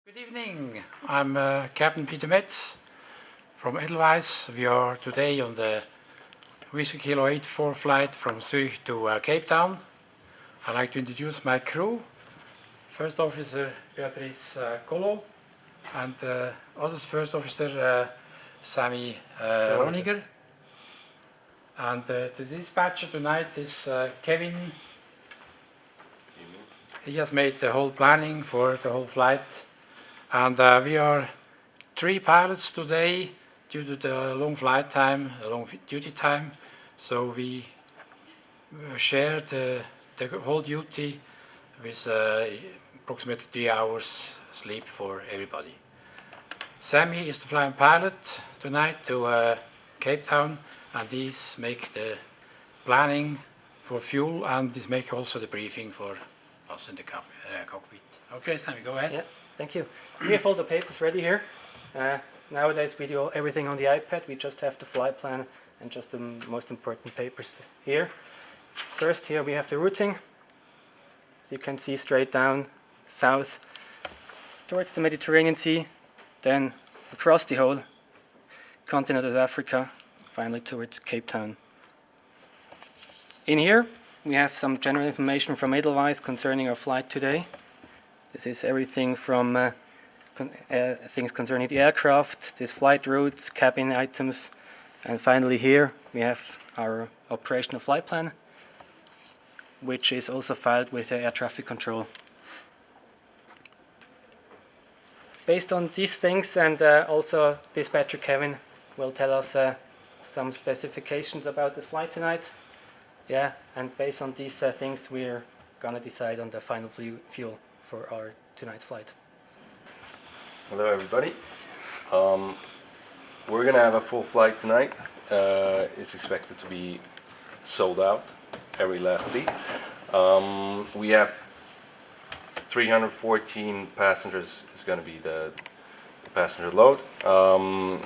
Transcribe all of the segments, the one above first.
Good evening, I'm Captain Peter Metz from Edelweiss. We are today on the Whiskey Kilo 84 flight from Zurich to Cape Town. I'd like to introduce my crew. First Officer Beatrice Colo and other First Officer Sammy Roniger. And the dispatcher tonight is Kevin. He has made the whole planning for the whole flight. And we are 3 pilots today due to the long flight time, the long duty time. So we share the whole duty with approximately 3 hours sleep for everybody. Sammy is the flying pilot tonight to Cape Town, and these make the planning for fuel, and this make also the briefing for us in the cockpit. Okay, Sammy, go ahead. Yeah, thank you. We have all the papers ready here. Nowadays we do everything on the iPad. We just have the flight plan and just the most important papers here. First, here we have the routing. As you can see, straight down south towards the Mediterranean Sea, then across the whole continent of Africa, finally towards Cape Town. In here we have some general information from Edelweiss concerning our flight today. This is everything from things concerning the aircraft, this flight routes, cabin items, and finally here we have our operational flight plan, which is also filed with air traffic control. Based on these things, and also dispatcher Kevin will tell us some specifications about this flight tonight. Yeah, and based on these things we're gonna decide on the final fuel for our tonight's flight. Hello everybody. We're gonna have a full flight tonight. It's expected to be sold out, every last seat. We have 314 passengers is going to be the passenger load,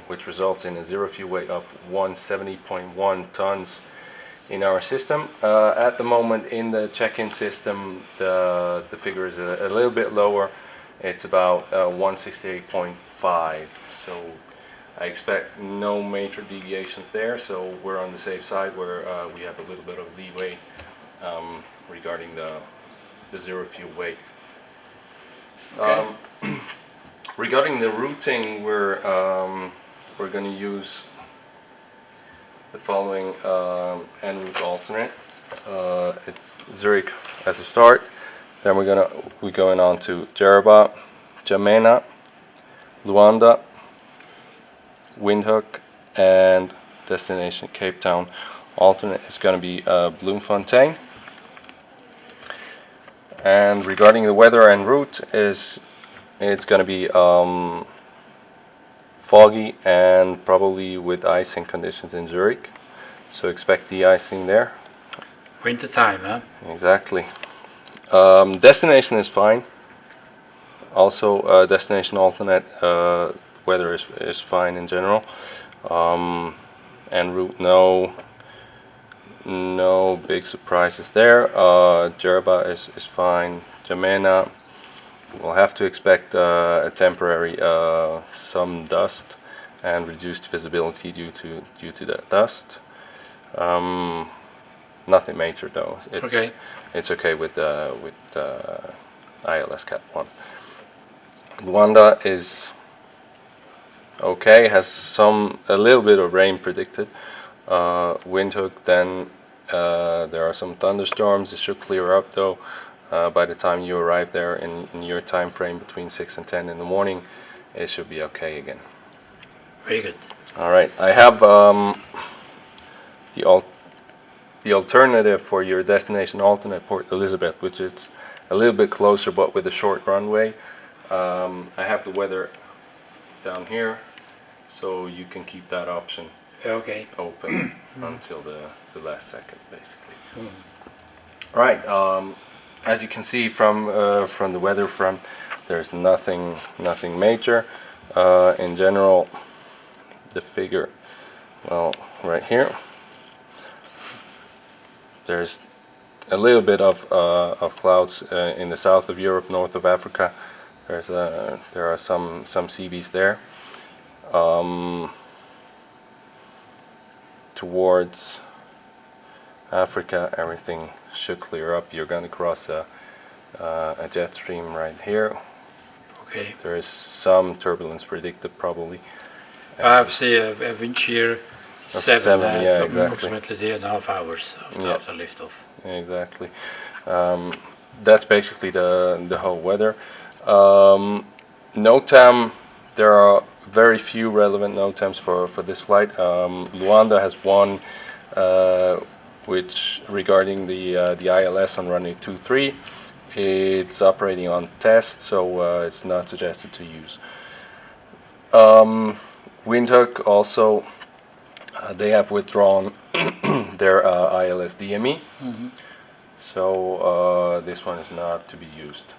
which results in a zero fuel weight of 170.1 tons in our system. At the moment in the check-in system, the figure is a little bit lower. It's about 168.5. So I expect no major deviations there. So we're on the safe side where we have a little bit of leeway regarding the zero fuel weight. Okay. Regarding the routing, we're going to use the following en route alternates. It's Zurich as a start. Then we're going on to Jerba, Jamena, Luanda, Windhoek, and destination Cape Town. Alternate is going to be Bloemfontein. And regarding the weather en route, it's going to be foggy and probably with icing conditions in Zurich. So expect de-icing there. Winter time, huh? Exactly. Destination is fine. Also, destination alternate weather is fine in general. En route, no big surprises there. Jerba is fine. Jamena, we'll have to expect a temporary some dust and reduced visibility due to that dust. Nothing major though. It's okay with ILS Cat 1. Luanda is okay, has a little bit of rain predicted. Windhoek, then there are some thunderstorms. It should clear up though by the time you arrive there in your time frame between 6 and 10 in the morning. It should be okay again. Very good. All right, I have the alternative for your destination alternate, Port Elizabeth, which is a little bit closer but with a short runway. I have the weather down here, so you can keep that option open until the last second, basically. All right. As you can see from the weather front, there's nothing major. In general, the figure, well, right here, there's a little bit of clouds in the south of Europe, north of Africa. There are some CVs there. Towards Africa, everything should clear up. You're going to cross a jet stream right here. Okay. There is some turbulence predicted, probably. I see a wind shear seven, seven, yeah, exactly. approximately 3.5 hours after liftoff. Exactly. That's basically the whole weather. NOTAM, there are very few relevant NOTAMs for this flight. Luanda has one, which regarding the ILS on runway 23. It's operating on test, so it's not suggested to use. Windhoek also, they have withdrawn their ILS DME. So this one is not to be used.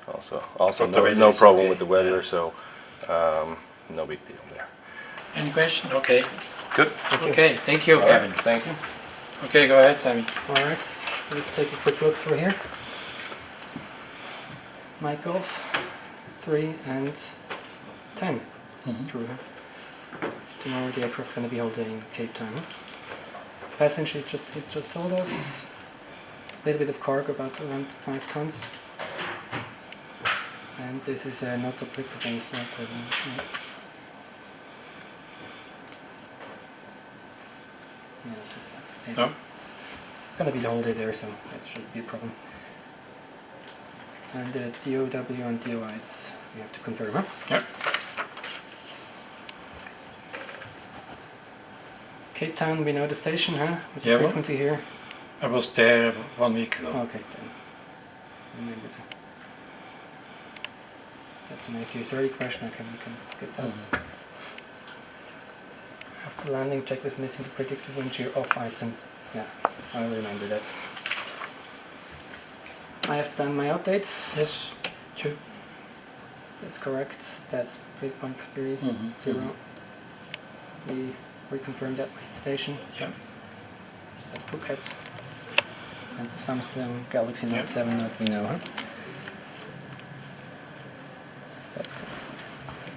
Also no problem okay. with the weather, Yeah. so no big deal there. Any question? Okay. Good. Okay, thank you, Kevin. Thank you. Okay, go ahead, Sammy. Alright, let's take a quick look through here. Mic off, 3 and 10. True. Tomorrow the aircraft's going to be all day in Cape Town. Passenger just told us a little bit of cargo, about around 5 tons. And this is not applicable flight level. No? It's going to be the whole day there, so that shouldn't be a problem. And the DOW and DOIs we have to confirm, huh? Yeah. Cape Town, we know the station, huh? With the Yeah, well. frequency here. I was there 1 week ago. Okay, then. Remember that. That's an A330 question, we can skip that. After landing, checklist missing the predicted wind shear off item. Yeah, I remember that. I have done my updates. Yes, 2. That's correct. That's 3.30. We reconfirmed that with the station. Yeah. That's Phuket. And the Samsung Galaxy Note 7 Note we know, huh? That's good.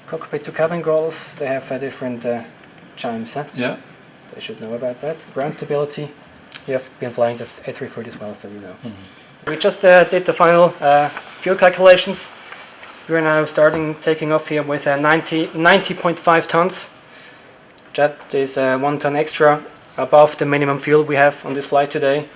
Cockpit to cabin growls, they have different chimes, huh? Yeah. They should know about that. Ground stability, you have been flying the A340 as well, so you know. We just did the final fuel calculations. We're now taking off here with 90.5 tons. That is 1 ton extra above the minimum fuel we have on this flight today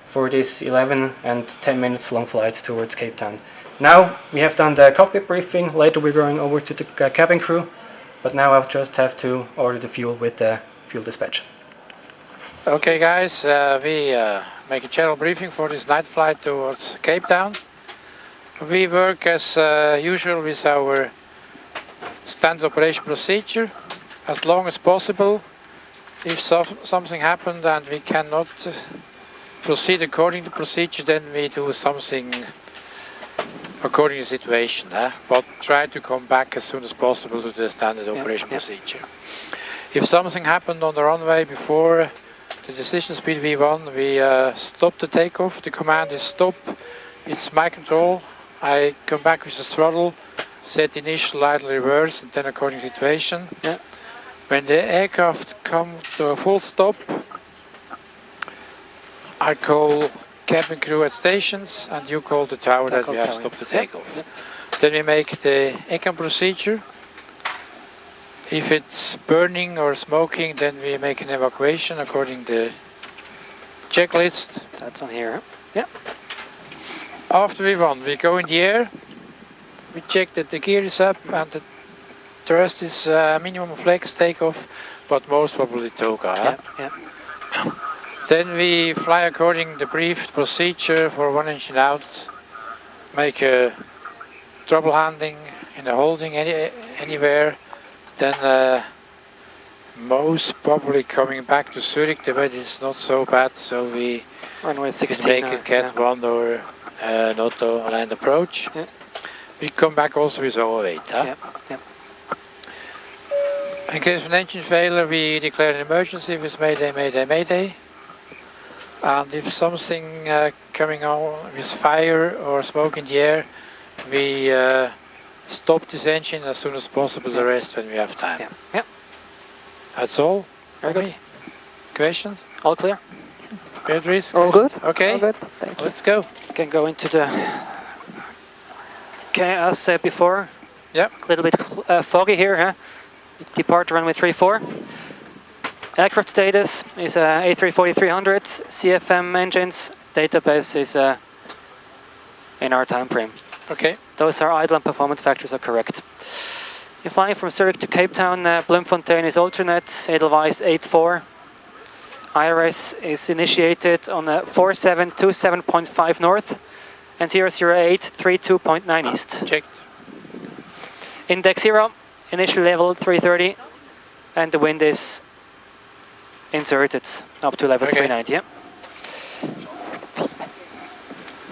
for this 11 and 10 minutes long flights towards Cape Town. Now we have done the cockpit briefing. Later we're going over to the cabin crew, but now I'll just have to order the fuel with the fuel dispatch. Okay guys, we make a channel briefing for this night flight towards Cape Town. We work as usual with our standard operation procedure as long as possible. If something happened and we cannot proceed according to procedure, then we do something according to the situation. But try to come back as soon as possible to the standard operation procedure. If something happened on the runway before the decision speed V1, we stop the takeoff. The command is stop. It's my control. I come back with the throttle, set initial, idle, reverse, and then according to situation. When the aircraft comes to a full stop, I call cabin crew at stations, and you call the tower that we have stopped the takeoff. Then we make the ECAM procedure. If it's burning or smoking, then we make an evacuation according to the checklist. That's on here. After V1, we go in the air. We check that the gear is up and the thrust is minimum flex takeoff, but most probably TOGA. Then we fly according to the briefed procedure for 1 engine out, make a trouble handling in the holding anywhere. Then most probably coming back to Zurich. The weather is not so bad, so we make a Cat 1 or an auto land approach. We come back also with 08. In case of an engine failure, we declare an emergency with Mayday, Mayday, Mayday. And if something coming on with fire or smoke in the air, we stop this engine as soon as possible, the rest when we have time. Yeah. Yeah. That's all. Very for good. me. Questions? All clear? Beatrice? All good? Okay. All good. Thank you. Let's go. Can go into the. Okay, as said before, Yep. a little bit foggy here, huh? Depart runway 34. Aircraft status is A340-300, CFM engines. Database is in our time frame. Okay. Those are idle and performance factors are correct. You're flying from Zurich to Cape Town. Bloemfontein is alternate. Edelweiss 84. IRS is initiated on 4727.5 north and 00832.9 east. Checked. Index 0, initial level 330, and the wind is inserted up to level Okay. 390. Yeah.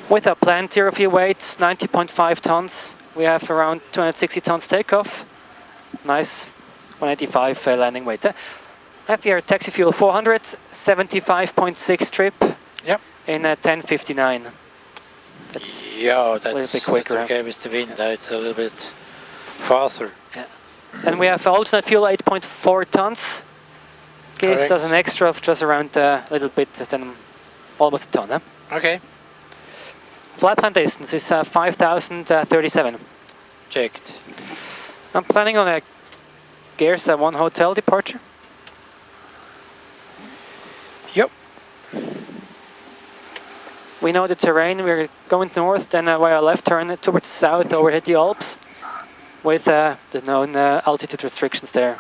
With our planned zero fuel weight, 90.5 tons, we have around 260 tons takeoff. Nice 185 landing weight. Have here taxi fuel 400, 75.6 trip Yep. in 10:59. Yeah, that's, little bit quicker, that's okay with the wind. It's a little bit faster. And we have alternate fuel 8.4 tons. Gives Correct. us an extra of just around a little bit than almost a ton. Huh? Okay. Flight plan distance is 5,037. Checked. I'm planning on a Gears 1 hotel departure. Yep. We know the terrain. We're going north, then via left turn towards the south, overhead the Alps, with the known altitude restrictions there.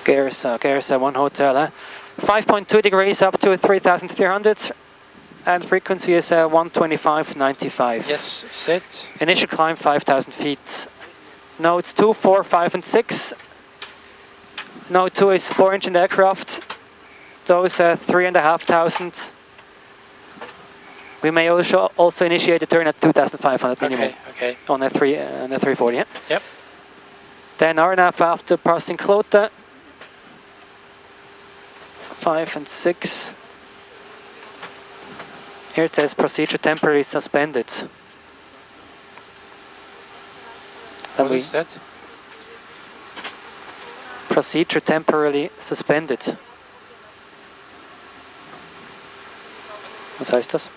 Gears 1 hotel. 5.2 degrees up to 3,300, and frequency is 125.95. Yes, set. Initial climb 5,000 feet. Nodes 2, 4, 5 and 6. Node 2 is 4-engine aircraft. Those 3,500. We may also initiate a turn at 2,500 minimum Okay. on a 340. Yeah? Yep. Then RNAV after passing Clota. 5 and 6. Here it says procedure temporarily suspended. Then What is that? procedure temporarily suspended. Was heißt das?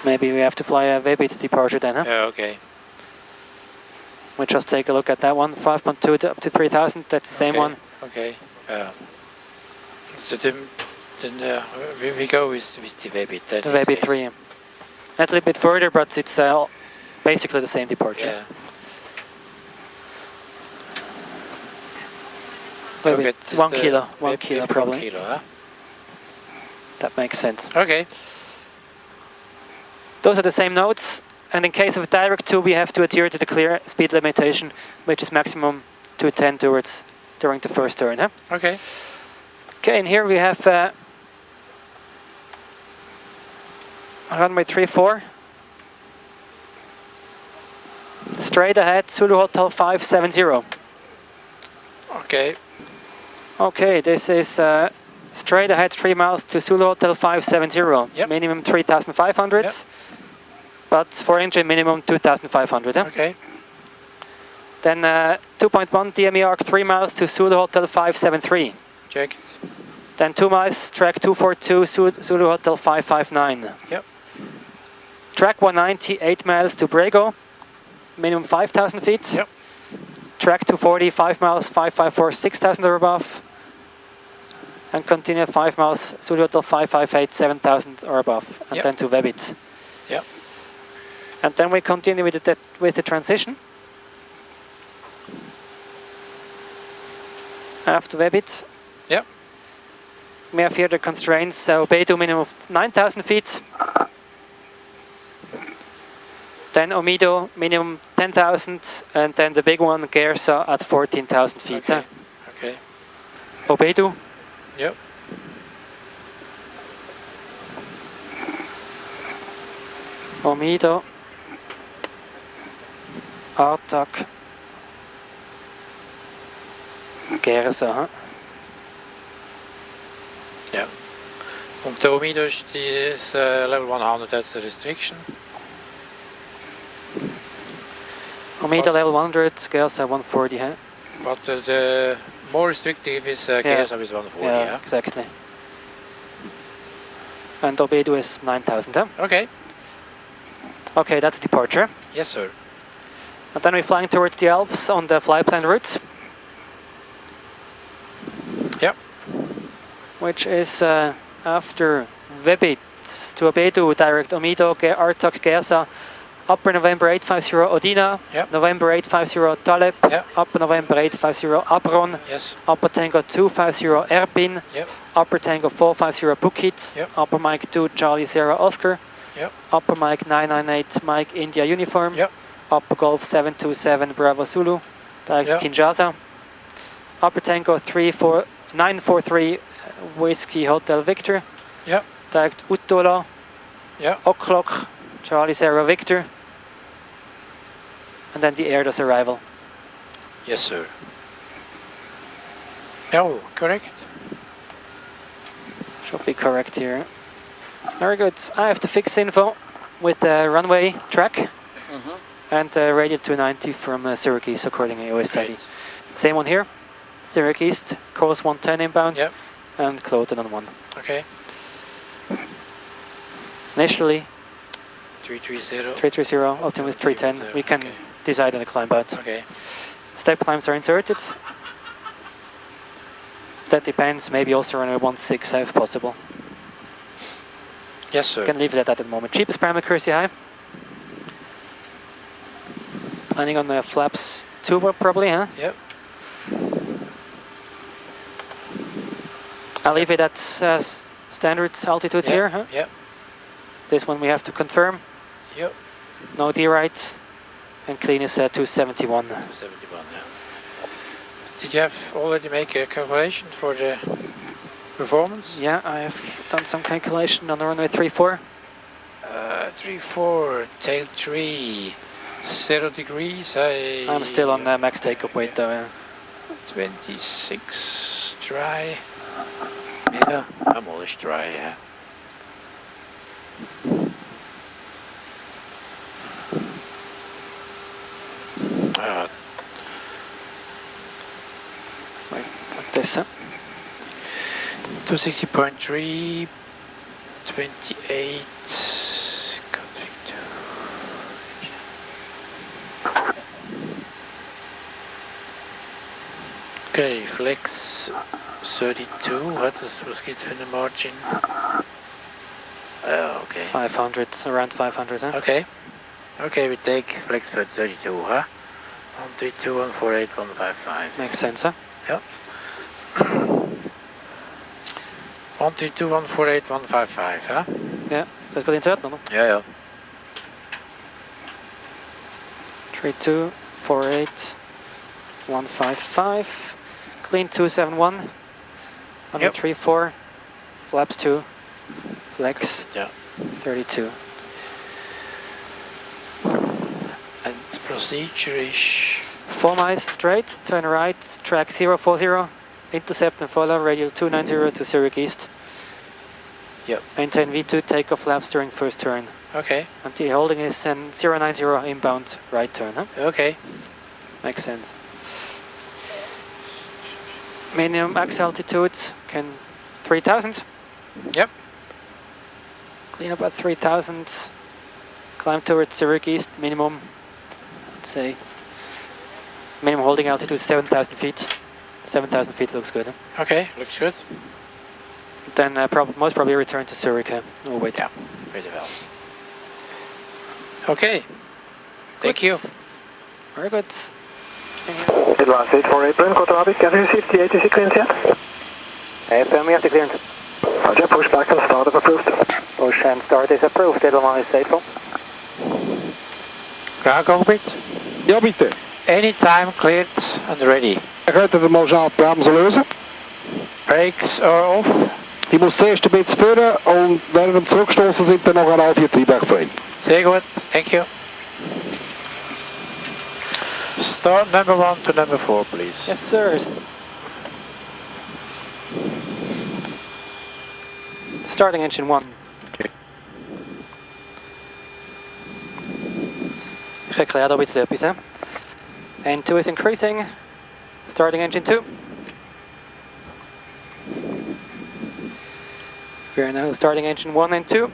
Maybe we have to fly a Webit departure then, huh? Yeah, okay. We'll just take a look at that one. 5.2 up to 3,000, that's the same one. Okay. So then we go with the Webit. The Webit 3. That's a little bit further, but it's basically the same departure. Yeah. Webit, It's 1 the kilo, 1 Webit kilo 1 probably. kilo, huh? That makes sense. Okay. Those are the same nodes, and in case of direct 2 we have to adhere to the clear speed limitation, which is maximum 210 during the first turn. Huh? Okay. Okay, and here we have runway 34. Straight ahead, Zulu Hotel 570. Okay. Okay, this is straight ahead 3 miles to Zulu Hotel 570. Yep. Minimum 3,500. Yep. But for engine minimum 2,500. Huh? Okay. Then 2.1 DME arc 3 miles to Zulu Hotel 573. Checked. Then 2 miles, track 242, Zulu Hotel 559. Yep. Track 190, 8 miles to Brego, minimum 5,000 feet. Yep. Track 240, 5 miles, 554, 6,000 or above. And continue 5 miles, Zulu Hotel 558, 7,000 or above. And Yep. then to Webit. Yep. And then we continue with the transition. After Webit. Yep. We have here the constraints, so Beidou minimum of 9,000 feet. Then Omido minimum 10,000, and then the big one, Gersa, at 14,000 feet. Okay. Okay. Obedu. Yep. Omido. Artak. Gersa, huh? Yeah. On the Omido is level 100, that's the restriction. Omida level 100, Gersa 140, huh? But the more restrictive is Gersa with 140, yeah? Exactly. And Obedo is 9000, huh? Okay. Okay, that's departure. Yes, sir. And then we're flying towards the Alps on the flight plan route. Yep. Which is after Webit to Obedo, direct Omido, Artak, Gersa, Upper November 850 Odina, Yep. November 850 Taleb, Yep. Upper November 850 Abron, Yes. Upper Tango 250 Erpin, Yep. Upper Tango 450 Bukit, Yep. Upper Mike 2 Charlie Sierra Oscar, Yep. Upper Mike 998 Mike India Uniform, Yep. Upper Golf 727 Bravo Zulu, direct Yep. Kinshasa, Upper Tango 943 Whiskey Hotel Victor, Yep. direct Uttola, Yep. O'Clock Charlie Sierra Victor, and then the Airbus arrival. Yes, sir. No, correct. Should be correct here. Very good. I have the fixed info with the runway track and radio 290 from Zurich East according to OS ID. Great. Same one here. Zurich East, course 110 inbound Yep. and closed on 1. Okay. Initially 330. 330, Optimus 310. We can Okay. decide on the climb out. Okay. Step climbs are inserted. That depends, maybe also runway 16 if possible. Yes, sir. You can leave it at that at the moment. Cheapest primary accuracy high. Landing on the flaps 2 probably, huh? Yep. I'll leave it at standard altitude here, huh? Yep. This one we have to confirm. Yep. No D-right. And clean is 271. 271, yeah. Did you have already make a calculation for the performance? Yeah, I have done some calculation on the runway 34. 34, tail 3, 0 degrees. I'm still on max takeoff weight though, yeah. 26 dry. Yeah, I'm always dry, yeah. Wait, like this, huh? 260.3, 28. Okay, flex 32. Was geht's für eine Margin? Okay. 500, around 500, huh? Okay. Okay, we take flex for 32, huh? 132, 148, 155. Makes sense, huh? Yep. 132, 148, 155, huh? Yeah, so it's good insert, no? Yeah, yeah. 32, 48, 155. Clean 271. 134. Flaps 2. Flex Yeah. 32. And procedure is 4 miles straight, turn right, track 040, intercept and follow, radio 290 to Zurich East. Yep. Maintain V2, takeoff flaps during first turn. okay. And the holding is 090 inbound right turn, huh? Okay. Makes sense. Minimum max altitude can 3000. Yep. Clean up at 3000. Climb towards Zurich East, minimum, let's say, minimum holding altitude 7000 feet. 7000 feet looks good. Huh? Okay, looks good. Then most probably return to Zurich. Oh wait. Yeah, pretty well. Okay. Thank you. Very good. Advance 848, Brun, Quarter Rabbit, can you receive the 80 clearance yet? AFM, we have the clearance. Roger, push back and start if approved. Push and start is approved. Edelweiss is April. Klaar, Cockpit? Ja, bitte. Anytime cleared and ready. Er gaat het mal schnell die Bremse lösen. Brakes are off. Ich muss zuerst ein bisschen führen und während wir zurückstoßen sind dann nachher all 4 Triebwerke frei. Sehr gut, thank you. Start number 1 to number 4, please. Yes, sir. Starting engine 1. Reclared with the piste. And 2 is increasing. Starting engine 2. We are now starting engine 1 and 2.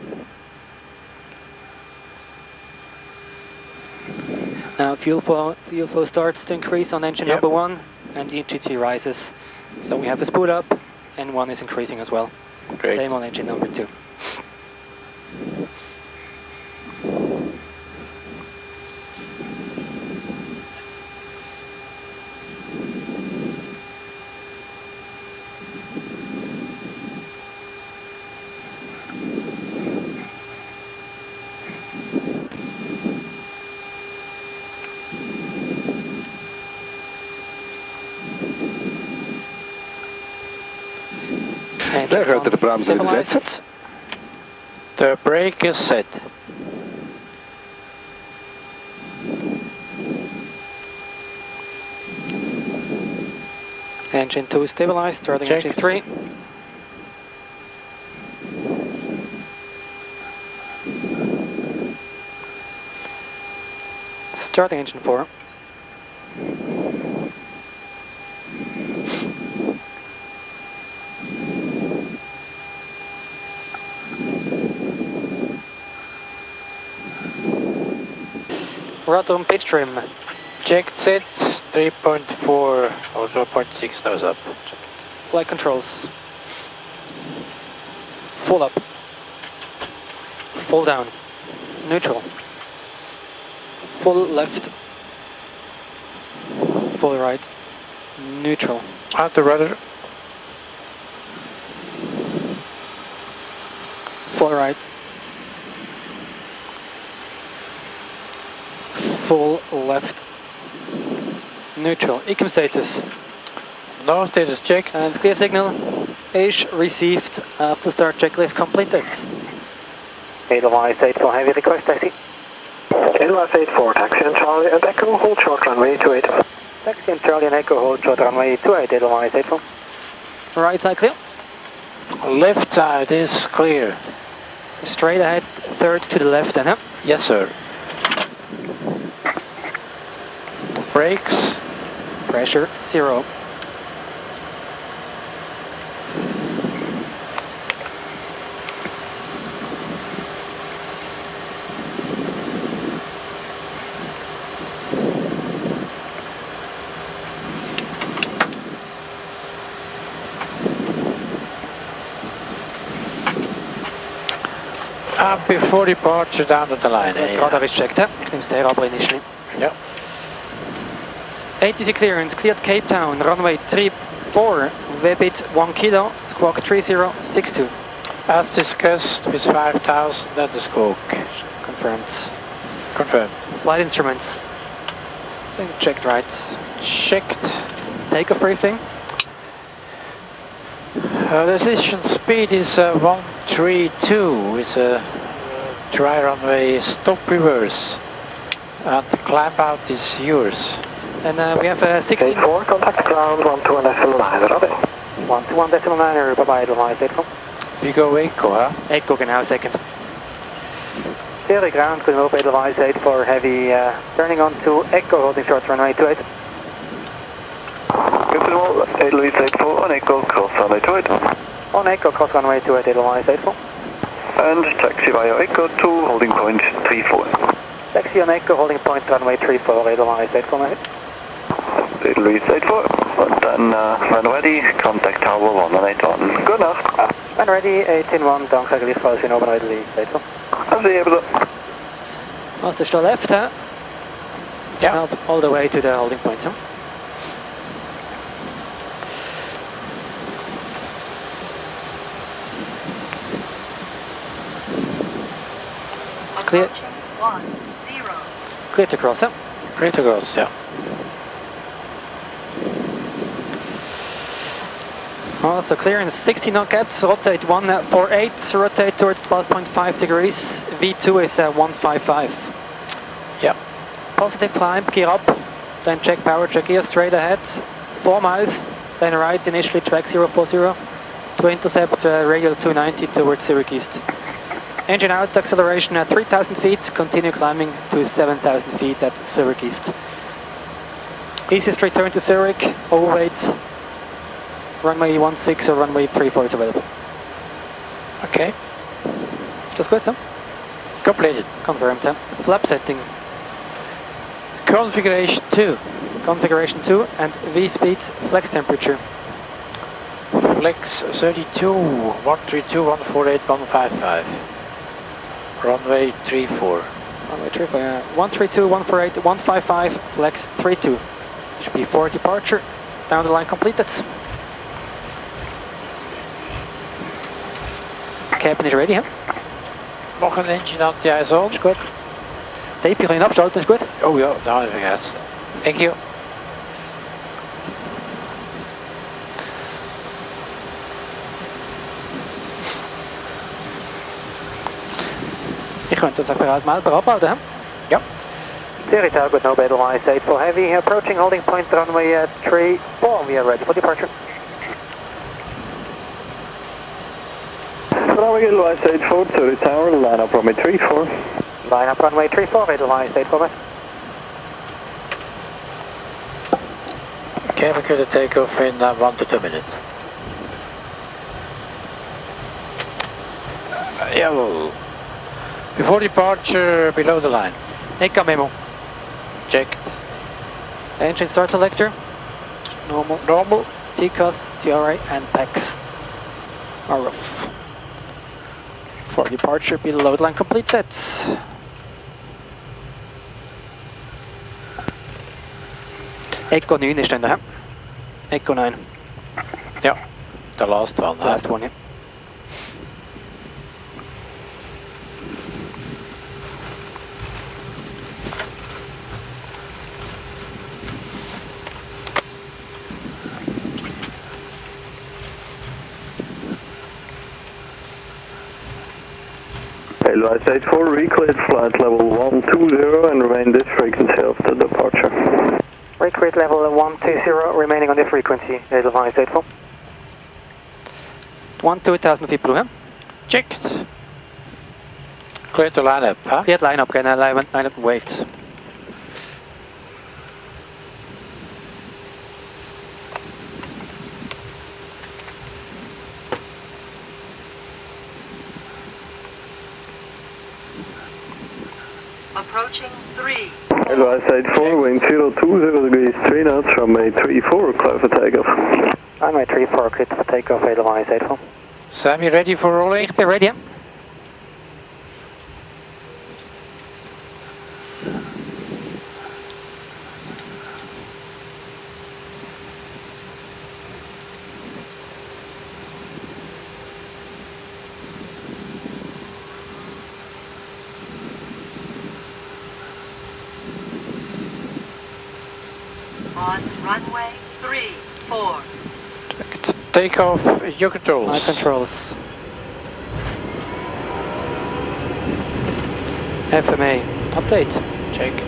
Now fuel flow starts to increase on engine number 1 and the GT rises. So we have a spool up and 1 is increasing as well. Great. Same on engine number 2. Daar gaat de bremsen gezet. The brake is set. Engine 2 stabilized, starting Check. engine 3. Starting engine 4. Rudder and pitch trim. Checked set. 3.4 or 0.6 nose up. Flight controls. Full up. Full down. Neutral. Full left. Full right. Neutral. Out the rudder. Full right. Full left. Neutral. ECM status. No status checked. And clear signal. Ish received after start checklist completed. Edelweiss 84 heavy request taxi. Edelweiss 84, taxi and Charlie and Echo, hold short runway 28. Taxi and Charlie and Echo hold short runway 28 Edelweiss 84. Right side clear. Left side is clear. Straight ahead, third to the left then, huh? Yes, sir. Brakes. Pressure 0. Before departure down the line. Radar is checked, huh? Cleans the rubber initially. Yep. ATC clearance, cleared Cape Town, runway 34, Webit 1 kilo, squawk 3062. As discussed with 5000 and the squawk. Confirmed. Confirmed. Flight instruments. So checked right. Checked. Takeoff briefing. Decision speed is 132 with a dry runway stop reverse. And the climb out is yours. And we have 16. 84, contact ground 121.9, Robbie. 121.9, bye-bye, Edelweiss 84. We go Echo, huh? Echo genau, second. Zurich ground, good hope, Edelweiss 84, heavy, turning on to Echo, holding short runway 28. Good all, Edelweiss 84 on Echo, cross runway 28. On Echo, cross runway 28, Edelweiss 84. And taxi via Echo 2, holding point 34. Taxi on Echo, holding point runway 34, Edelweiss 84, ahead. Edelweiss 84, and then when ready, contact tower 181. Good enough. When ready, 18-1, danke, gleichfalls in Oberneudel, Edelweiss 84. Also, ebenso. Master still left, huh? Yeah. All the way to the holding point, huh? Clear. 1, 0. Clear to cross, huh? Clear to cross, yeah. Also clearance 60 knockouts, rotate 148, rotate towards 12.5 degrees, V2 is 155. Yeah. Positive climb, gear up, then check power, check gear straight ahead, 4 miles, then right initially track 040. to intercept radial 290 towards Zurich East. Engine out, acceleration at 3,000 feet, continue climbing to 7,000 feet at Zurich East. Easiest return to Zurich, overweight, runway 16 or runway 34 is available. Okay, Just good, huh? completed. Confirmed, huh? Flap setting. Configuration 2. Configuration 2 and V-speed, flex temperature. Flex 32, 132, 148, 155. Runway 34. Runway 34, 132, 148, 155, flex 32. Should be for departure. Down the line completed. Cabin is ready, huh? Nog een engine anti-ice on. Is goed. Tape gewoon afsluiten, is goed. Oh ja, daar heb ik gas. Thank you. Je kunt het apparaat maar ophouden, hè? Ja. Zurich Tower with no Edelweiss 84 heavy, approaching holding point runway 34, we are ready for departure. Runway Edelweiss 84, Zurich Tower, line up runway 34. Line up runway 34, Edelweiss 84. Okay, we kunnen takeoff in 1 to 2 minutes. Jawel. Before departure, below the line. Echo memo. Checked. Engine start selector. Normal. Normal. TCOS, TRA and PAX are off. For departure, below the line completed. Echo 9 is then, hè? Echo 9. Ja, the last one. The last one, yeah. Edelweiss 84, recreate flight level 120 and remain this frequency after departure. Recreate level 120, remaining on this frequency, Edelweiss 84. 1,000 feet below, huh? Checked. Clear to line up, huh? Cleared line up, can I line up and wait. Approaching 3. Edelweiss 84, wing 020 degrees 3 knots, runway 34, clear for takeoff. Runway 34, clear for takeoff, Edelweiss 84. Sam, you ready for rolling? They're ready, huh? On runway 34. Checked. Takeoff, your controls. My controls. FMA, update. Checked.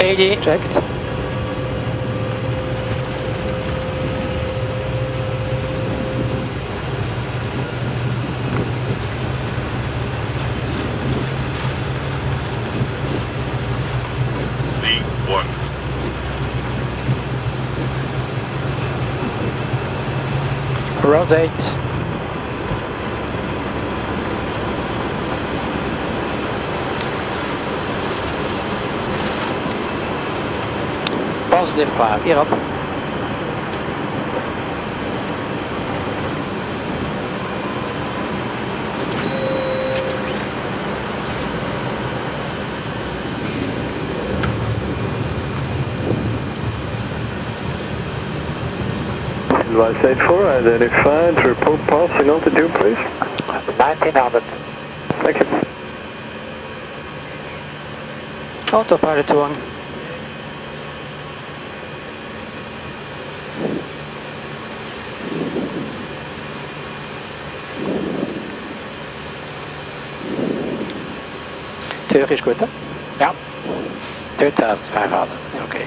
AD. Checked. Rotate. Positive climb. Hier op. Edelweiss 84, identified, report passing altitude please. 1900. Thank you. Autopilot on. Höhe ist gut. Ja. 2500. Okay.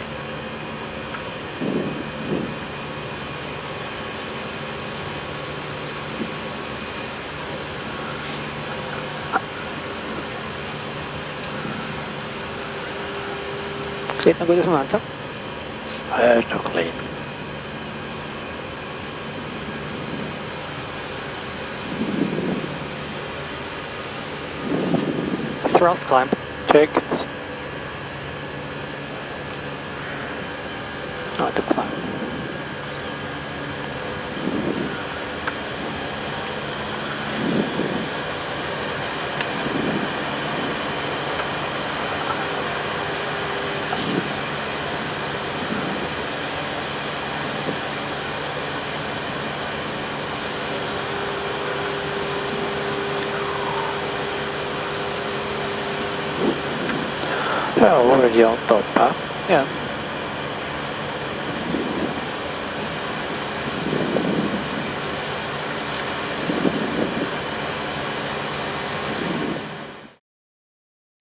Sieht noch ein gutes Moment. Ist noch klein. Thrust climb. Check. Oh, to climb. Ja, already on top, huh? Yeah.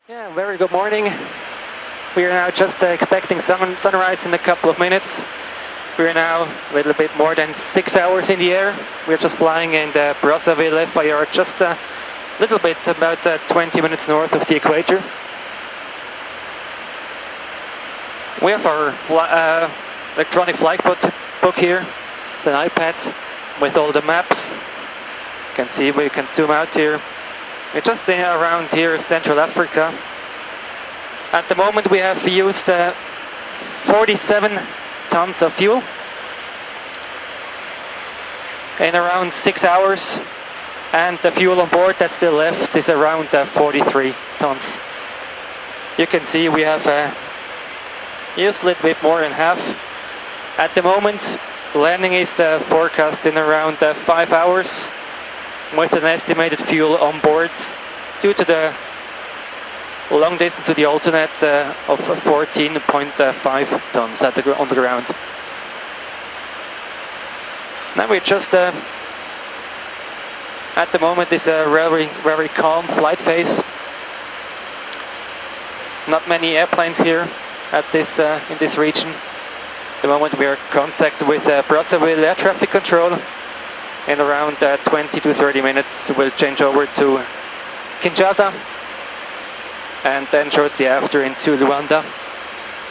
Yeah, very good morning. We are now just expecting sunrise in a couple of minutes. We are now a little bit more than 6 hours in the air. We are just flying in the Brazzaville FIR, just a little bit, about 20 minutes north of the equator. We have our electronic flight book here. It's an iPad with all the maps. You can see, we can zoom out here. We're just around here, Central Africa. At the moment we have used 47 tons of fuel in around 6 hours, and the fuel on board that's still left is around 43 tons. You can see we have used a little bit more than half. At the moment landing is forecast in around 5 hours with an estimated fuel on board due to the long distance to the alternate of 14.5 tons on the ground. Now we're just at the moment is a very calm flight phase. Not many airplanes here at this in this region. At the moment we are in contact with Brazzaville air traffic control. In around 20 to 30 minutes we'll change over to Kinshasa, and then shortly after into Luanda,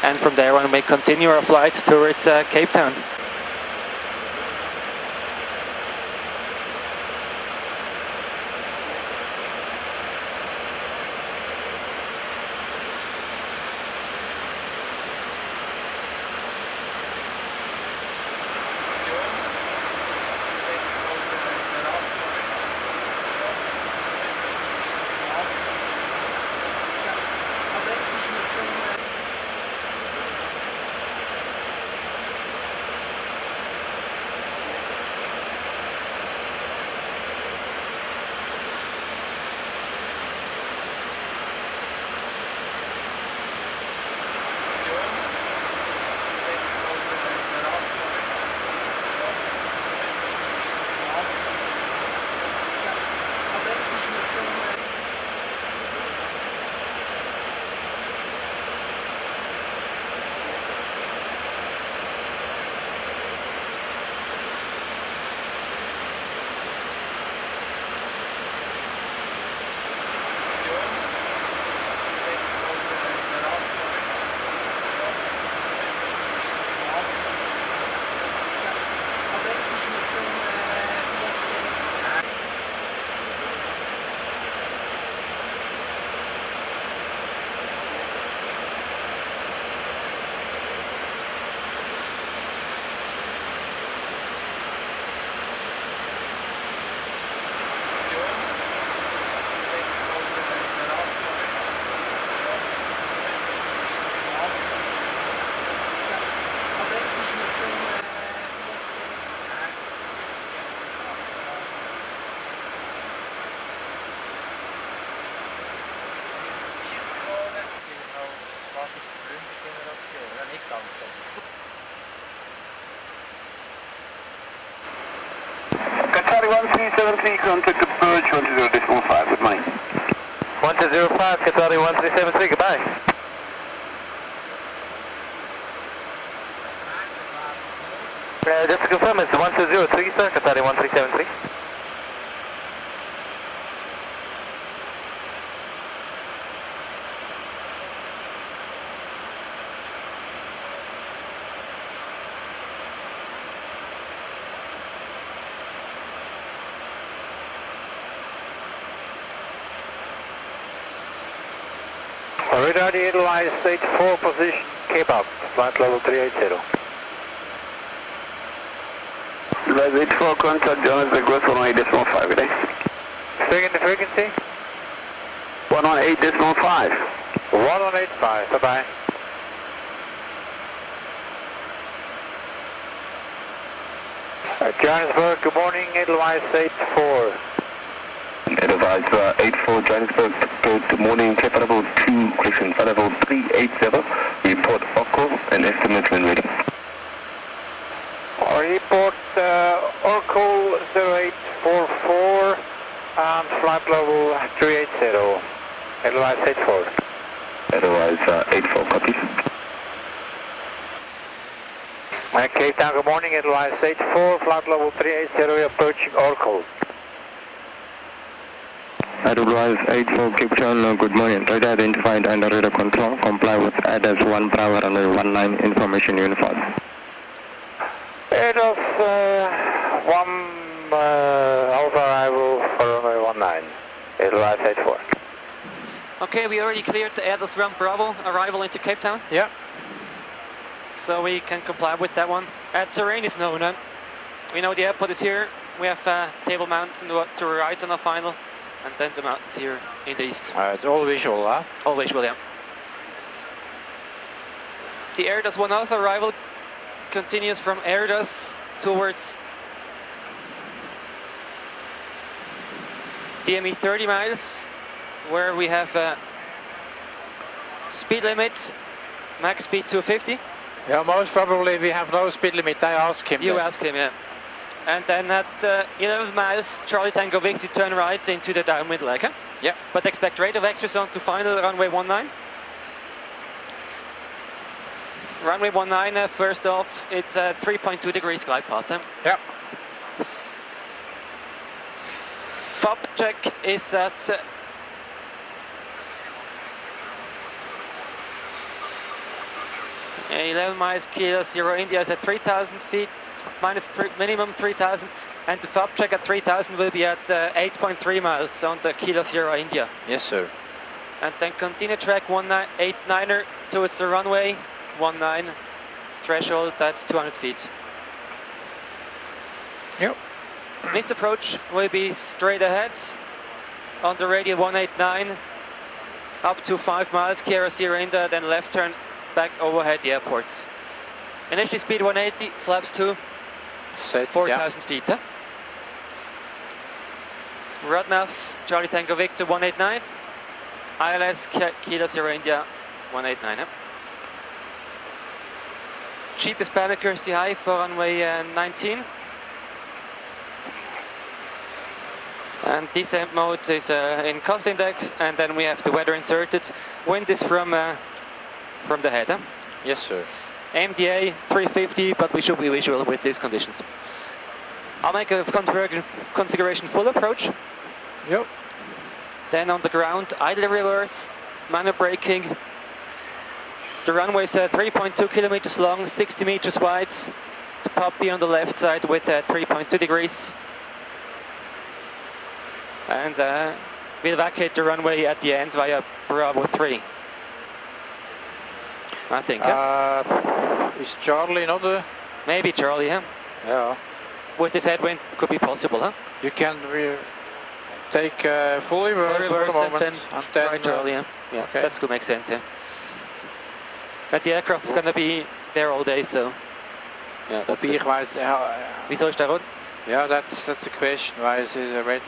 and from there on we continue our flight towards Cape Town. Charlie 1373, contact approach 120.5, good morning. 1205, Qatari 1373, goodbye. Just to confirm, it's 1203, sir, Qatari 1373. Radar Edelweiss 84, position, Cape up, flight level 380. Edelweiss 84, contact Johannesburg, West 118.5, good day. Second the frequency? 118.5. 1185, bye-bye. Johannesburg, good morning, Edelweiss 84. Edelweiss 84, Johannesburg, good morning, Cape level 2, question, level 380, report Oracle and estimate when ready. Report Oracle 0844 and flight level 380, Edelweiss 84. Edelweiss 84, copy. Cape Town, good morning, Edelweiss 84, flight level 380, approaching Oracle. Edelweiss 84, Cape Town, good morning. Radar identified under radar control. Comply with ADAS 1 Bravo runway 19 information uniform. ADAS 1 Alpha arrival for runway 19, Edelweiss 84. Okay, we already cleared the Airbus 1 Bravo arrival into Cape Town. Yeah. So we can comply with that one. Terrain is known. We know the airport is here. We have table mounts to the right on the final. And then the mountains here in the east. It's all visual, huh? All visual, yeah. The Airbus 1 Alpha arrival continues from Airbus towards DME 30 miles, where we have speed limit, max speed 250. Yeah, most probably we have no speed limit. I asked him. You that. asked him, yeah. And then at 11 miles, Charlie Tango Victor, turn right into the downwind leg. Huh? Yeah. But expect rate of extras on to final runway 19. Runway 19, first off, it's a 3.2 degrees glide path. Huh? Yeah. FOB check is at 11 miles, Kilo 0 India is at 3,000 feet, minimum 3,000, and the FOB check at 3,000 will be at 8.3 miles on the Kilo 0 India. Yes, sir. And then continue track 189er towards the runway 19 threshold, that's 200 feet. Yep. Missed approach will be straight ahead on the radio 189 up to 5 miles, Kilo 0 India, then left turn back overhead the airports. Initial speed 180, flaps 2, Set, 4,000 feet. Huh? Radnav, Charlie Tango Victor 189, ILS Kilo 0 India 189. Huh? Cheapest parameter accuracy high for runway 19. And descent mode is in cost index, and then we have the weather inserted. Wind is from the head. Huh? Yes, sir. MDA 350, but we should be visual with these conditions. I'll make a configuration full approach. Yep. Then on the ground, idle reverse, manual braking. The runway is 3.2 kilometers long, 60 meters wide. The puppy on the left side with 3.2 degrees. And we'll vacate the runway at the end via Bravo 3. I think. Is Charlie not a... Maybe Charlie, huh? Yeah. With this headwind, could be possible, huh? You can take full reverse for the moment. and then try Charlie, yeah. Yeah, okay. That could make sense, yeah. But the aircraft is going to be there all day, so... Yeah, that's good. Wieso ist der rot? Yeah, that's the question. Why is it red?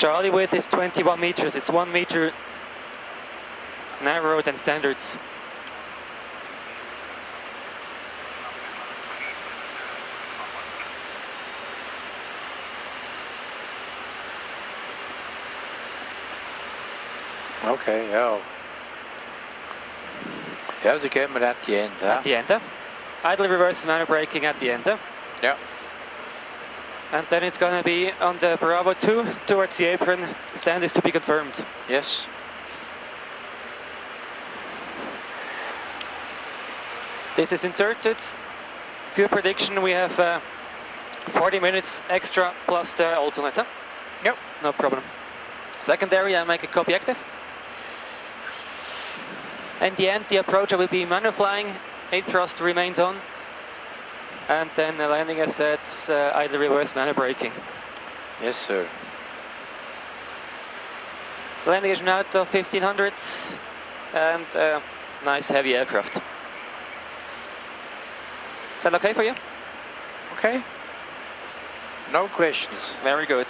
Charlie width is 21 meters. It's 1 meter narrower than standards. Okay, yeah. Yeah, the camera at the end, huh? At the end. Idle reverse manual braking at the end. Yeah. And then it's going to be on the Bravo 2 towards the apron. Stand is to be confirmed. Yes. This is inserted. Fuel prediction, we have 40 minutes extra plus the alternate. Yep. No problem. Secondary, I make a copy active. In the end, the approach will be manual flying. 8 thrust remains on. And then the landing as set, idle reverse manual braking. Yes, sir. Landing is now at 1500 and nice heavy aircraft. Is that okay for you? Okay. No questions. Very good.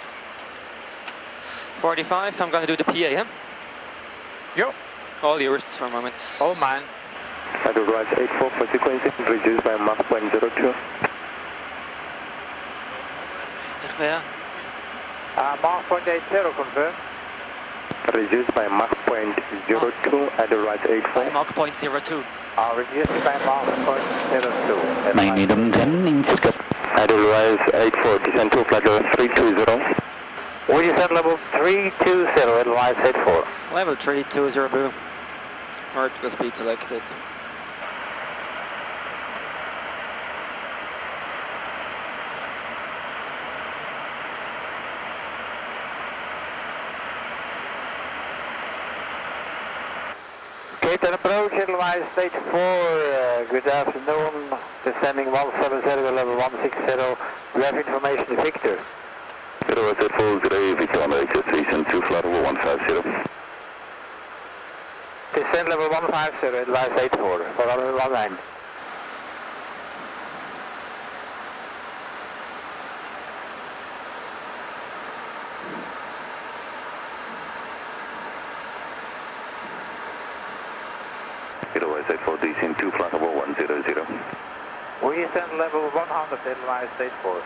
45, I'm going to do the PA, huh? Yep. All yours for a moment. All mine. Edelweiss 84 for sequence, reduced by Mach 0.02. Yeah. Mach 0.80 confirmed. Reduced by Mach 0.02, Edelweiss 84. Mach 0.02. Reduced by Mach 0.02. 910 in Stuttgart. Edelweiss 84, descend to flight level 320. We descend level 320, Edelweiss 84. Level 320 blue. Vertical speed selected. Cape and approach, Edelweiss 84, good afternoon, descending 170, level 160, we have information to Victor. Edelweiss 84, good day, Victor on HS, descend to flight level 150. Descend level 150, Edelweiss 84, for level 19. Edelweiss 84, descend to flight level 100. We descend level 100, Edelweiss 84.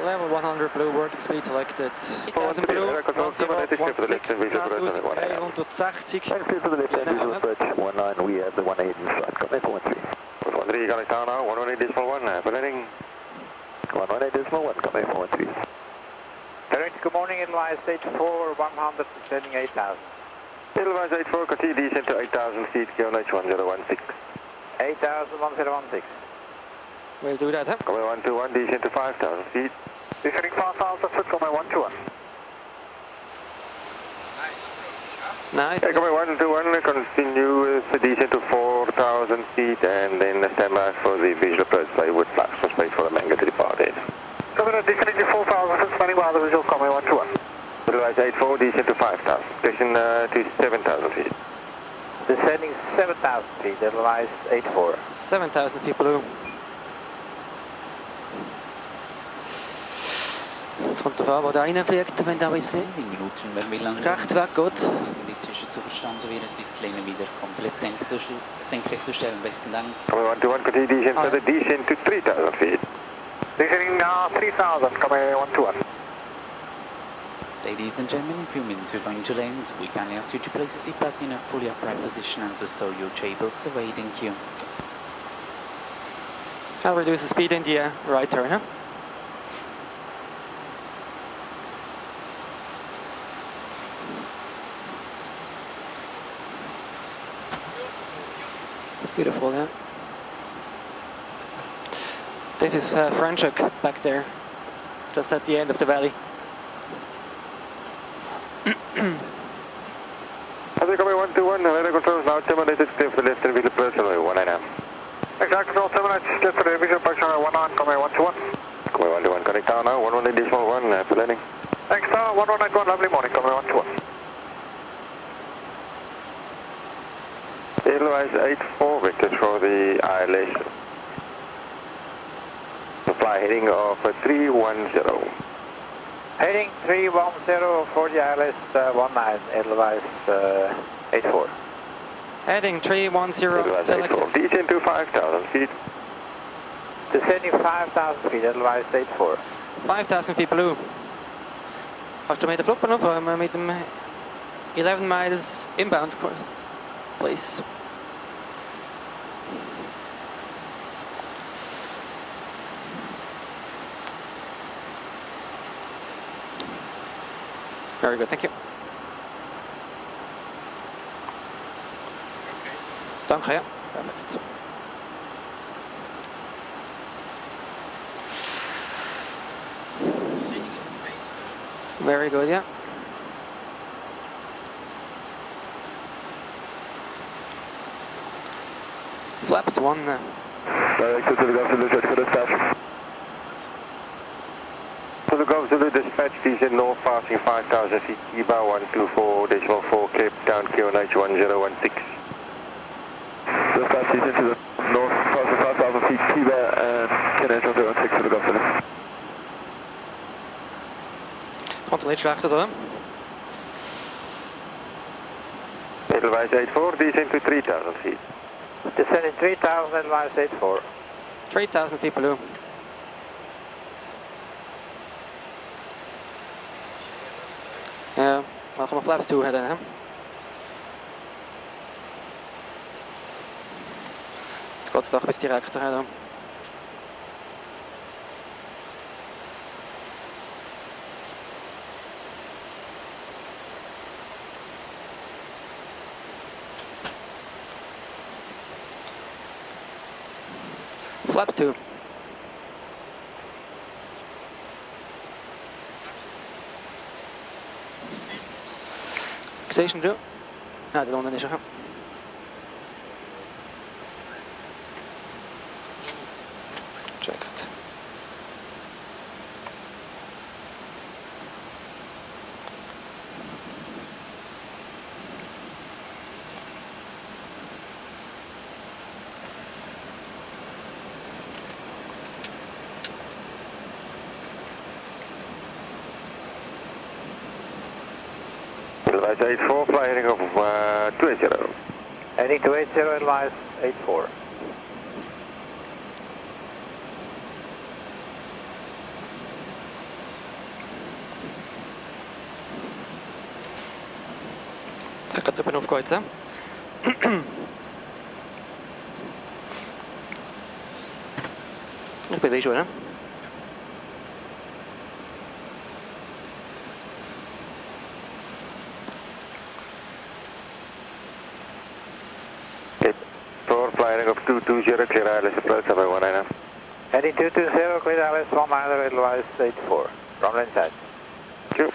Level 100 blue, vertical speed selected. 8000 blue, 160, 360. Thanks for the lift and visual approach. 19, we have the 18 in front. Come in for 13. 13, connect tower now, 118.1, for landing. 118.1, come in for 13. Direct, good morning, Edelweiss 84, 100, descending 8000. Edelweiss 84, continue descend to 8,000 feet, QNH 1016. 8000, 1016. We'll do that, huh? Come in 121, descend to 5,000 feet. Descending 5000 feet, come in 121. Nice. Yeah, come in 121, continue with the descent to 4,000 feet, and then stand by for the visual approach flight with flaps for space for the manga to depart in. Come in, descending to 4,000 feet, standing by the visual, come in 121. Edelweiss 84, descend to 5,000, descend to 7,000 feet. Descending 7,000 feet, Edelweiss 84. 7000 feet blue. Jetzt kommt der Fahrer, der reinfliegt, wenn da ein bisschen Minuten, wenn wir lang recht weg geht. Zwischen zu verstanden wird, die Lane wieder komplett senkrecht zu stellen. Besten Dank. Come in 121, continue descend further, descend to 3,000 feet. Descending 3,000, come in 121. Ladies and gentlemen, in a few minutes we're going to land. We can ask you to place your seat back in a fully upright position and to stow your cables away. Thank you. I'll reduce the speed in the right turn, huh? Beautiful, yeah. This is Franchuk back there, just at the end of the valley. As coming 121, radar controls now terminated, clear for the left and visual approach runway 19. Exact control terminated, clear for the visual approach runway 19, come in 121. Come in 121, connect tower now, 118.1, for landing. Thanks, sir, 1191, lovely morning, come in 121. Edelweiss 84, vectors for the ILS. Supply heading of 310. Heading 310 for the ILS 19, Edelweiss 84. Heading 310, Edelweiss selected. 84. Descend to 5,000 feet. Descending 5,000 feet, Edelweiss 84. 5,000 feet below. After made the flop enough, I made them 11 miles inbound, please. Very good, thank you. Dank je. Perfect. Very good, yeah. Flaps 1. Directed to the Golf Zulu, check for the staff. To the Golf Zulu dispatch, descend north passing 5,000 feet, Kiba 124.4, Cape Town, QNH 1016. Dispatch, descend to the north passing 5,000 feet, Kiba and QNH 1016 to the Golf Zulu. Want een beetje achter zo. Edelweiss 84, descend to 3,000 feet. Descending 3,000, Edelweiss 84. 3,000 feet below. Ja, dan gaan we flaps toe headen, hè. Godsdag is direct rijden. Flaps 2. Station 2. Ja, dat onder is er. Check it. Edelweiss 84, fly heading of 280. Heading 280, Edelweiss 84. Ik had er een opkooit, hè. Ik ben deze hoor, hè. Flying of 220, clear ILS approach by 19. Heading 220, clear ILS 19, Edelweiss 84. Runway inside. Q.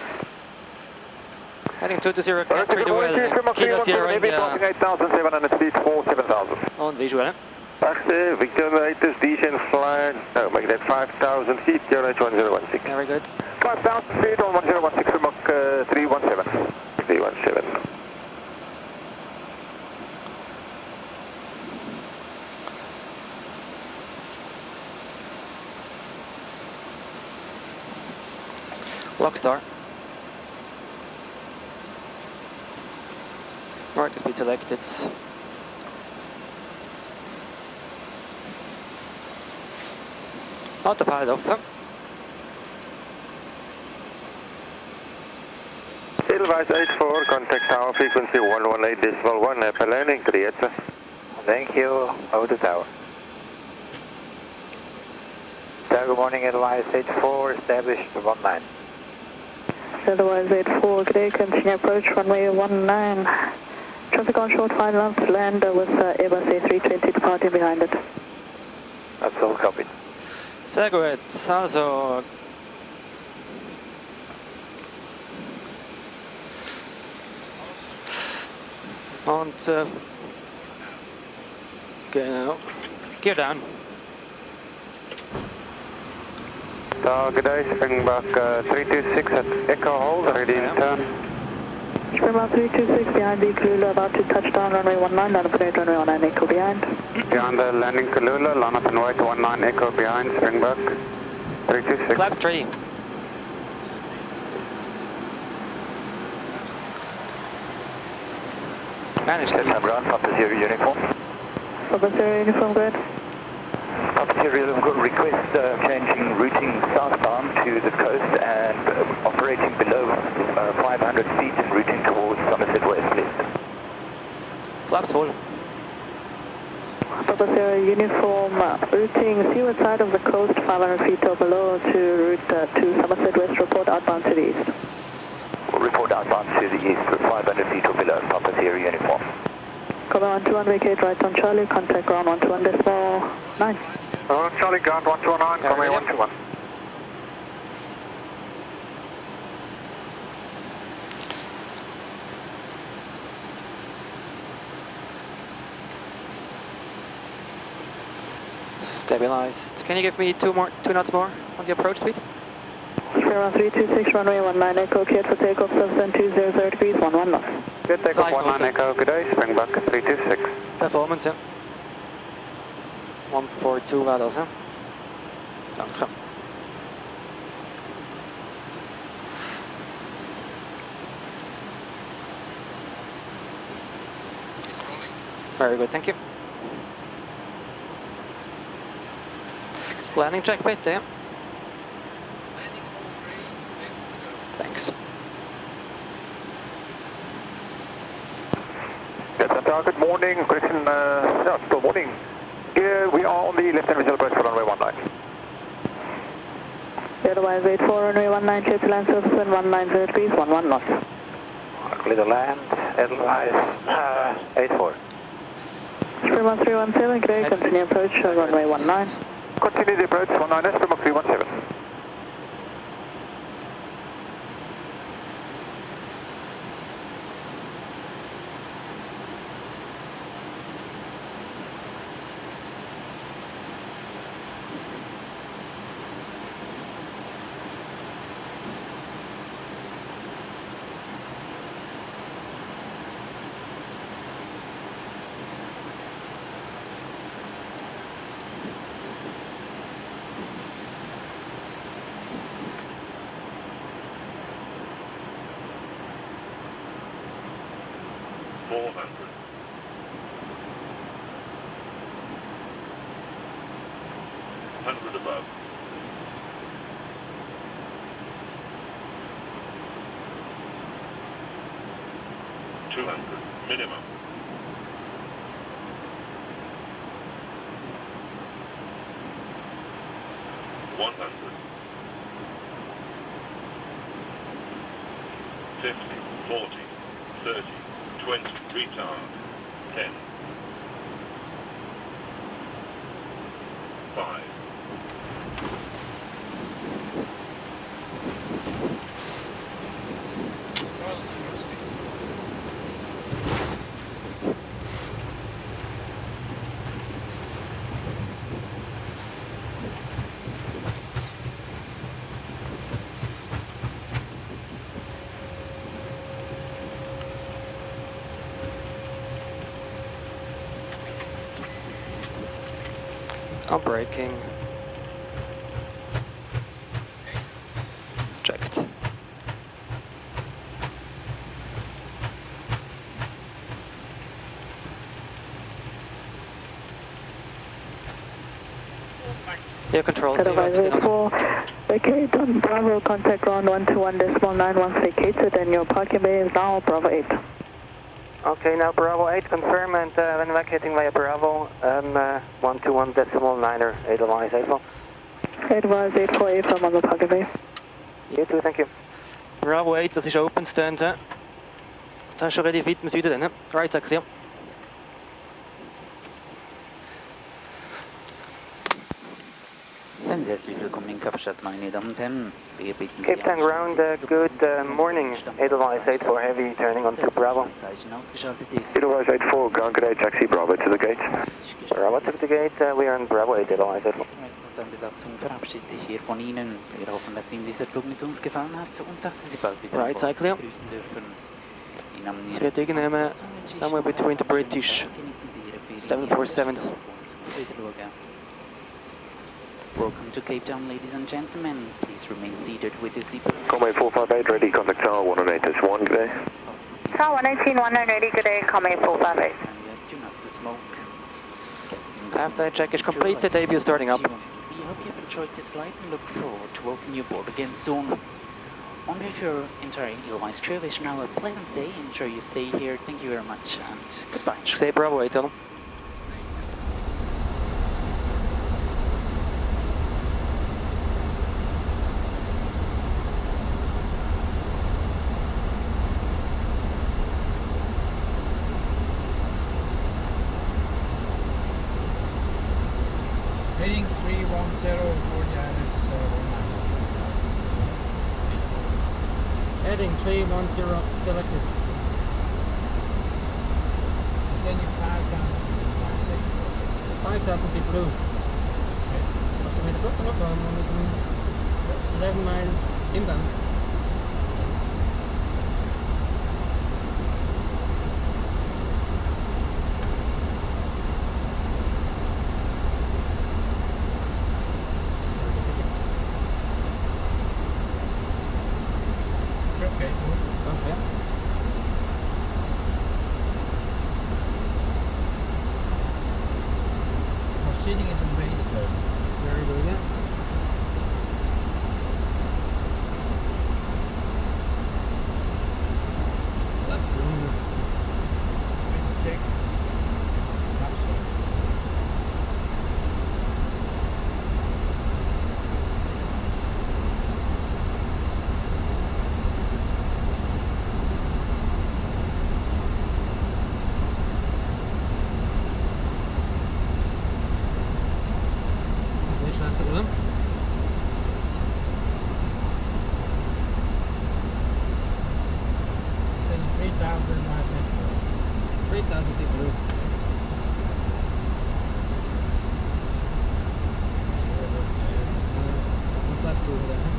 Heading 220, clear the well. Kilo 0 India. 8,700 feet, 47,000. On visual, hè. Wacht, Victor Raiders, descent flying. No, make that 5,000 feet, QNH 1016. Very good. 5,000 feet on 1016, Mach 317. 317. Lock star. Right, to be selected. Autopilot off. Edelweiss 84, contact tower frequency 118.1, Apple landing, cleared, sir. Thank you, over the tower. Good morning, Edelweiss 84, established 19. Edelweiss 84, good day, continue approach runway 19. Traffic on short 5 left, land with Airbus A320 departing behind it. That's all copied. Sehr gut, also und genau, gear down. Good day, Springbok 326 at Echo Hold, ready in turn. Springbok 326 behind the Kalula, about to touch down runway 19, line up and wait runway 19, Echo behind. Behind the landing Kalula, line up and wait 19, Echo behind, Springbok 326. Flaps 3. Managed Set time ground, Papa Zero uniform. Papa Zero uniform, good. Papa Zero request changing routing southbound to the coast and operating below 500 feet and routing towards Somerset West, please. Flaps full. Papa Zero uniform, routing seaward side of the coast, 500 feet or below to route to Somerset West, report outbound to the east. We'll report outbound to the east with 500 feet or below, Papa Zero uniform. Cover 121, vacate right on Charlie, contact ground 121.9. Charlie, ground 129, come away 121. Stabilized. Can you give me two knots more on the approach speed? Sierra 326, runway 19 Echo, cleared for takeoff, subsend 200 degrees, 11 knots. Good takeoff 19 Echo, good day, Springbok 326. Performance, ja. 142 war das, ja. Danke. Very good, thank you. Landing check bit, yeah. Thanks. Yes, and good morning, question, still morning. Here we are on the left-hand visual approach for runway 19. Edelweiss 84, runway 19, clear to land surface wind 190 degrees, 11 knots. Clear to land, Edelweiss 84. Springbok 317, great, continue approach, runway 19. Continue the approach 19, Springbok 317. Above. 200 minimum. 100. 50, 40, 30, 20, retard. 10. 5. I'm braking. Checked. Yeah, control. Edelweiss 84, vacate on Bravo, contact ground 121.9 once vacated, and your parking bay is now Bravo 8. Okay, now Bravo 8, confirm, and when vacating via Bravo, 121.9er, Edelweiss 84. Edelweiss 84, from on the parking bay. You too, thank you. Bravo 8, das ist open stand, hä? Das ist schon relativ weit im Süden, dann, hä? Right side clear. Herzlich willkommen in Kapstadt, meine Damen und Herren. Wir bitten Cape Town ground, good morning. Edelweiss 84 heavy, turning on to Bravo. Edelweiss 84, ground gate, taxi Bravo to the gate. Bravo to the gate, we are on Bravo 8, Edelweiss 84. Besatzung verabschiede ich hier von Ihnen. Wir hoffen, dass Ihnen dieser Flug mit uns gefallen hat und dass Sie bald wieder Right side clear. begrüßen dürfen. So we're taking him somewhere between the British 747s. Welcome to Cape Town, ladies and gentlemen. Please remain seated with your seatbelt. Conway 458, ready, contact tower 118, that's 1, good day. Tower 118, ready, good day, coming 458. And yes, do not to smoke. After check is complete, the debut starting up. We hope you have enjoyed this flight and look forward to welcoming you aboard again soon. On behalf of your entire Edelweiss crew, wish you now a pleasant day. Enjoy your stay here. Thank you very much and goodbye. Say Bravo 8 on. Heading 310 for the ILS 19. Heading 310 selected. Send you 5,000 feet, my safe. 5,000 feet blue. Met de vlot erop, 11 miles inbound. Okay, so Okay. proceeding is in base mode. Very good, yeah. That's longer. Speed check. Absolutely. Station after them. Send 3,000 miles in for 3,000 feet blue. One flaps to over there, huh?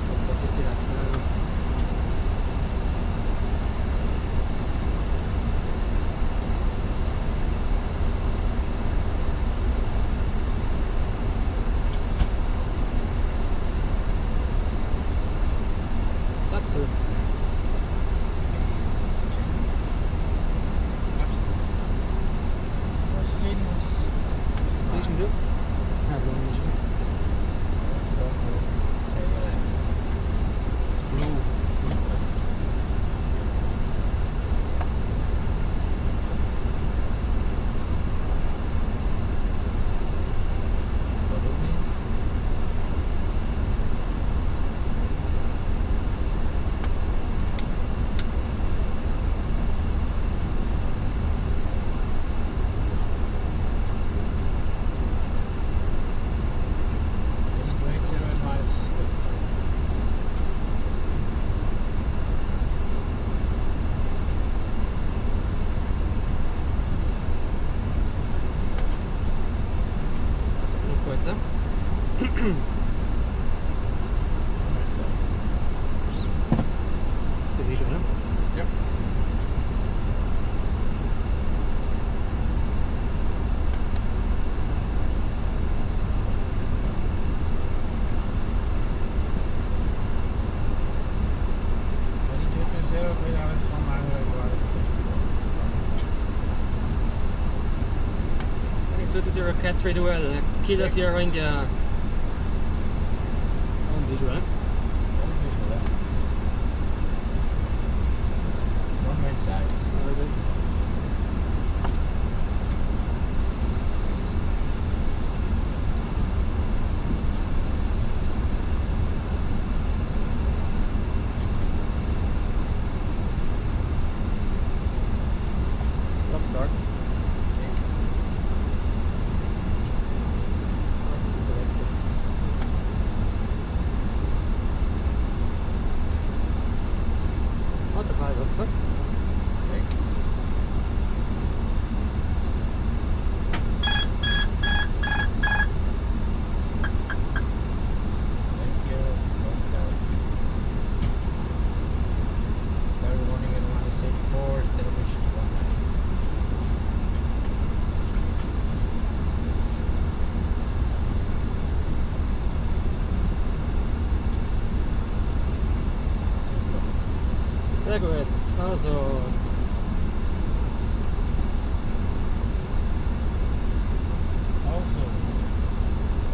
That's the history after. Flaps to. proceeding is Station 2. Have one mission. It's blue. Proof points, huh? The visual, huh? Yep. Heading 220 Cat 3 well. Kilo Sierra India. On visual, huh? One right side. Very good. Lock start. Autopilot off. also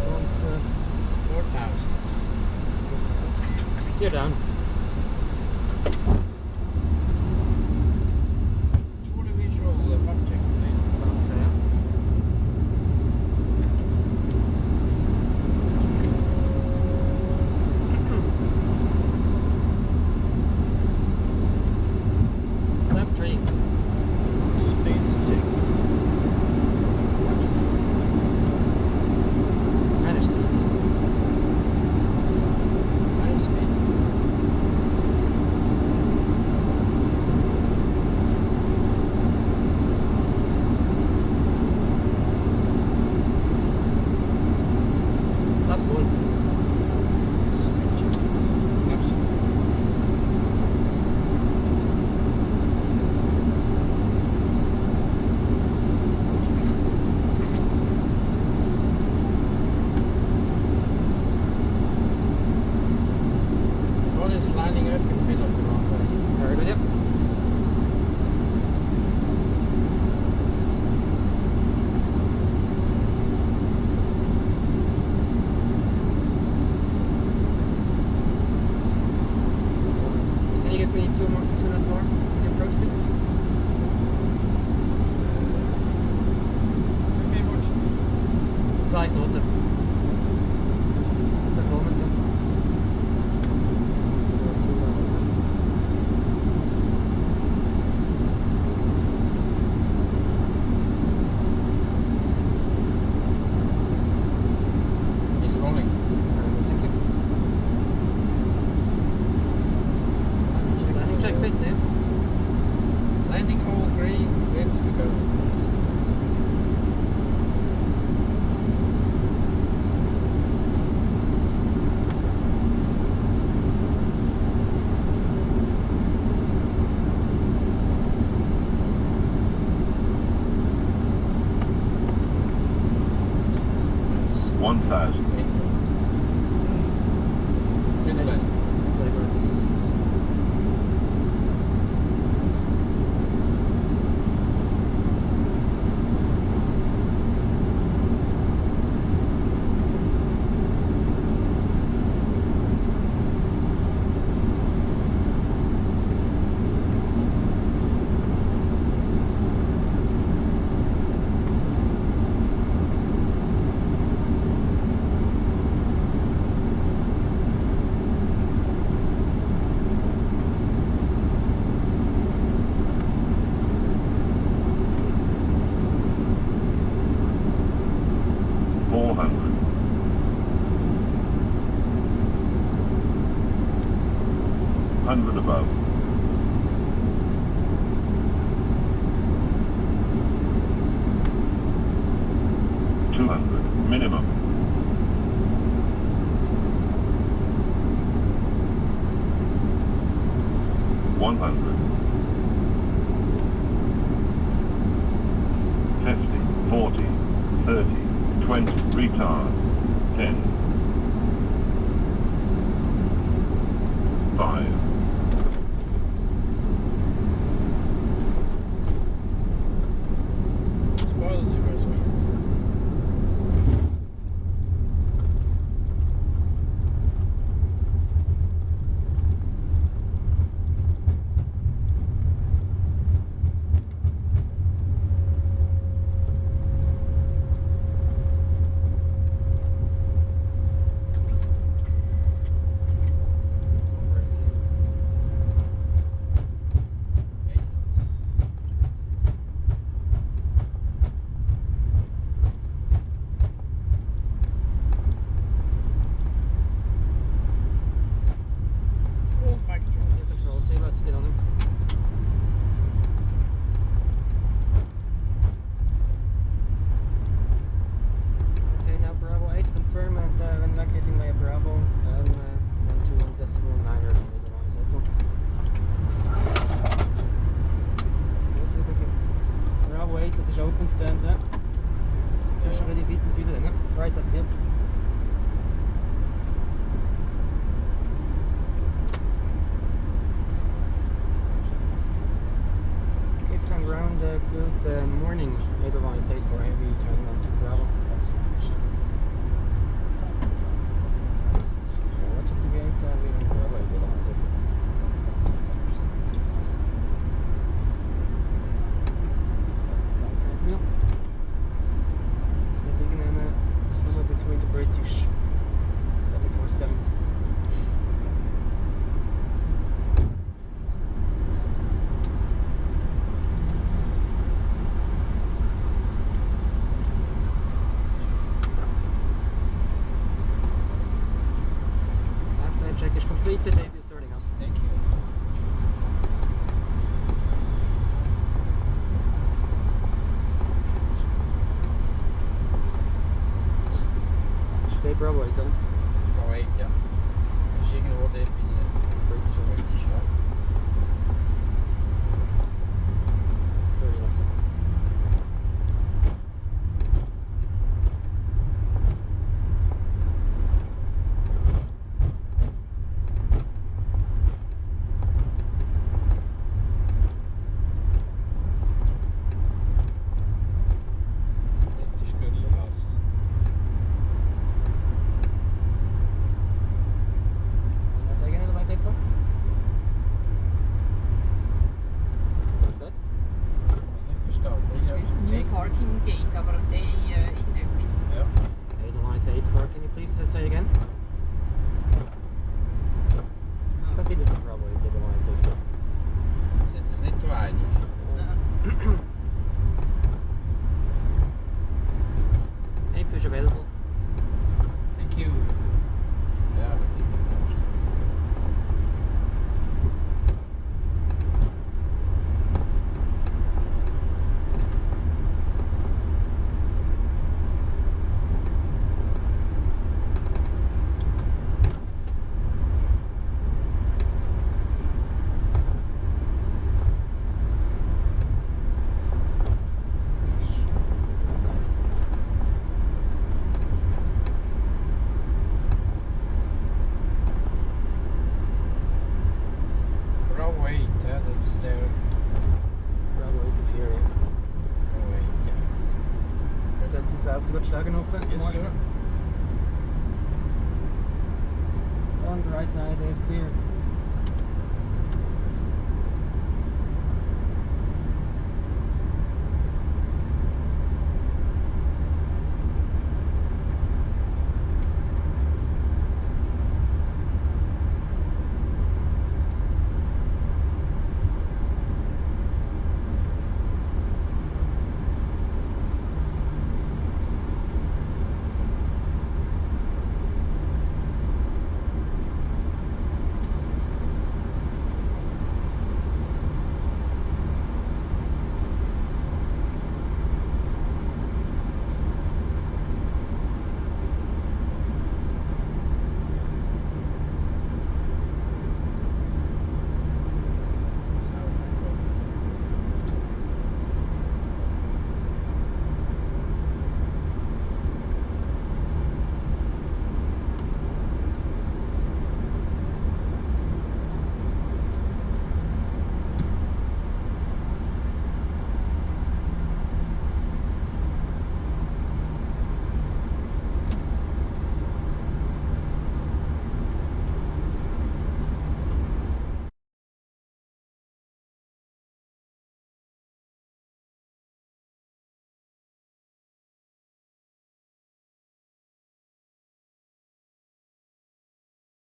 around 4,000. You're down. Fully visual fog check. Left 3. Speed check. Manage speed. High speed. Flaps full. Speed check. Flaps. One is lining up in the middle of the runway. Very good, yep. Can you give me 2 knots more in the approach speed? Very much. So I thought the performance. For 2 hours. It's rolling. Thank you. Landing check bit there. Landing all green, clears to go. Nice. 1,000. Midland. above. Minimum. $100. 50, 40, 30, 20, retard. 10. 5. Good morning, Edelweiss 84 Heavy, turning on to Bravo. What took the gate? We're on Bravo, Edelweiss 84. No. So we're digging in somewhere between the British 747. Check is completed, debut starting up. Thank you. Say Bravo 8 then. Bravo 8, ja. Dus ik hoor dit binnen British or British, ja. 30 knots. Parking gate, aber irgendetwas. Ja. Edelweiss 84, can you please say again? Continue to Bravo 8, Edelweiss 84. Sind sich nicht so einig. Hey, push available. Thank you. Ja. Bravo 8, yeah, that's there. Bravo 8 is here, yeah. Bravo 8, yeah. That is after geschlagen offen. Yes, sir. On the right side is clear.